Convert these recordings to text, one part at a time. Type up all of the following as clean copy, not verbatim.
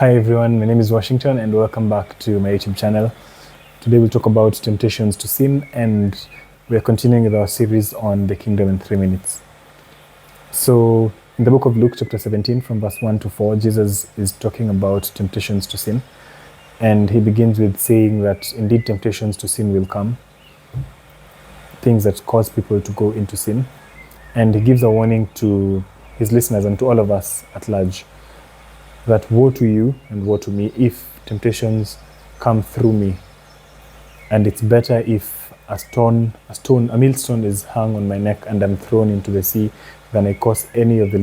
Hi everyone, my name is Washington and welcome back to my YouTube channel. Today we'll talk about temptations to sin, and we're continuing with our series on the kingdom in 3 minutes. So in the book of Luke chapter 17 from verse 1 to 4, Jesus is talking about temptations to sin, and he begins with saying that indeed temptations to sin will come, things that cause people to go into sin, and he gives a warning to his listeners and to all of us at large, that woe to you and woe to me if temptations come through me. And it's better if a millstone is hung on my neck and I'm thrown into the sea than I cause any of those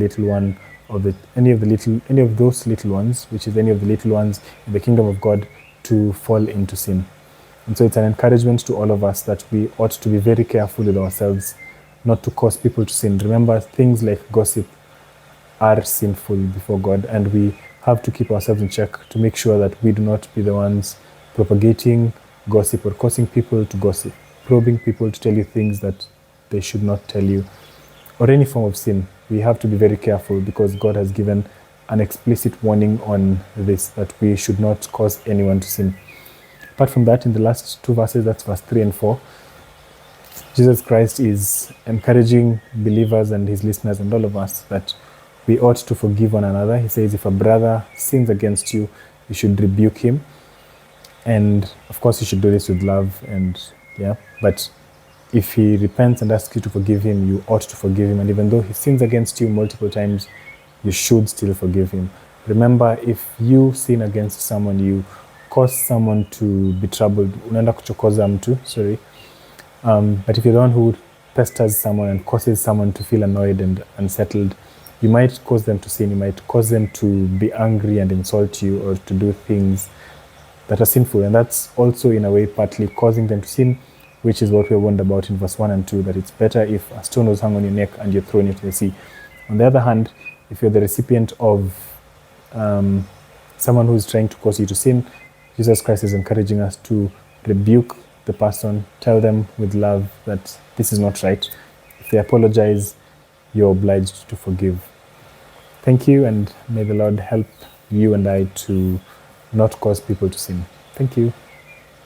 little ones, which is any of the little ones in the kingdom of God, to fall into sin. And so it's an encouragement to all of us that we ought to be very careful with ourselves, not to cause people to sin. Remember, things like gossip are sinful before God, and we have to keep ourselves in check to make sure that we do not be the ones propagating gossip or causing people to gossip, probing people to tell you things that they should not tell you, or any form of sin. We have to be very careful because God has given an explicit warning on this, that we should not cause anyone to sin. Apart from that, in the last two verses, that's verse 3 and 4, Jesus Christ is encouraging believers and his listeners and all of us that we ought to forgive one another. He says if a brother sins against you, you should rebuke him. And of course, you should do this with love. But if he repents and asks you to forgive him, you ought to forgive him. And even though he sins against you multiple times, you should still forgive him. Remember, if you sin against someone, you cause someone to be troubled. Unaenda kuchokoza mtu, sorry. But if you're the one who pesters someone and causes someone to feel annoyed and unsettled, you might cause them to sin. You might cause them to be angry and insult you, or to do things that are sinful. And that's also, in a way, partly causing them to sin, which is what we're warned about in verse 1 and 2, that it's better if a stone was hung on your neck and you're thrown into the sea. On the other hand, if you're the recipient of someone who's trying to cause you to sin, Jesus Christ is encouraging us to rebuke the person, tell them with love that this is not right. If they apologize, you're obliged to forgive. Thank you, and may the Lord help you and I to not cause people to sin. Thank you.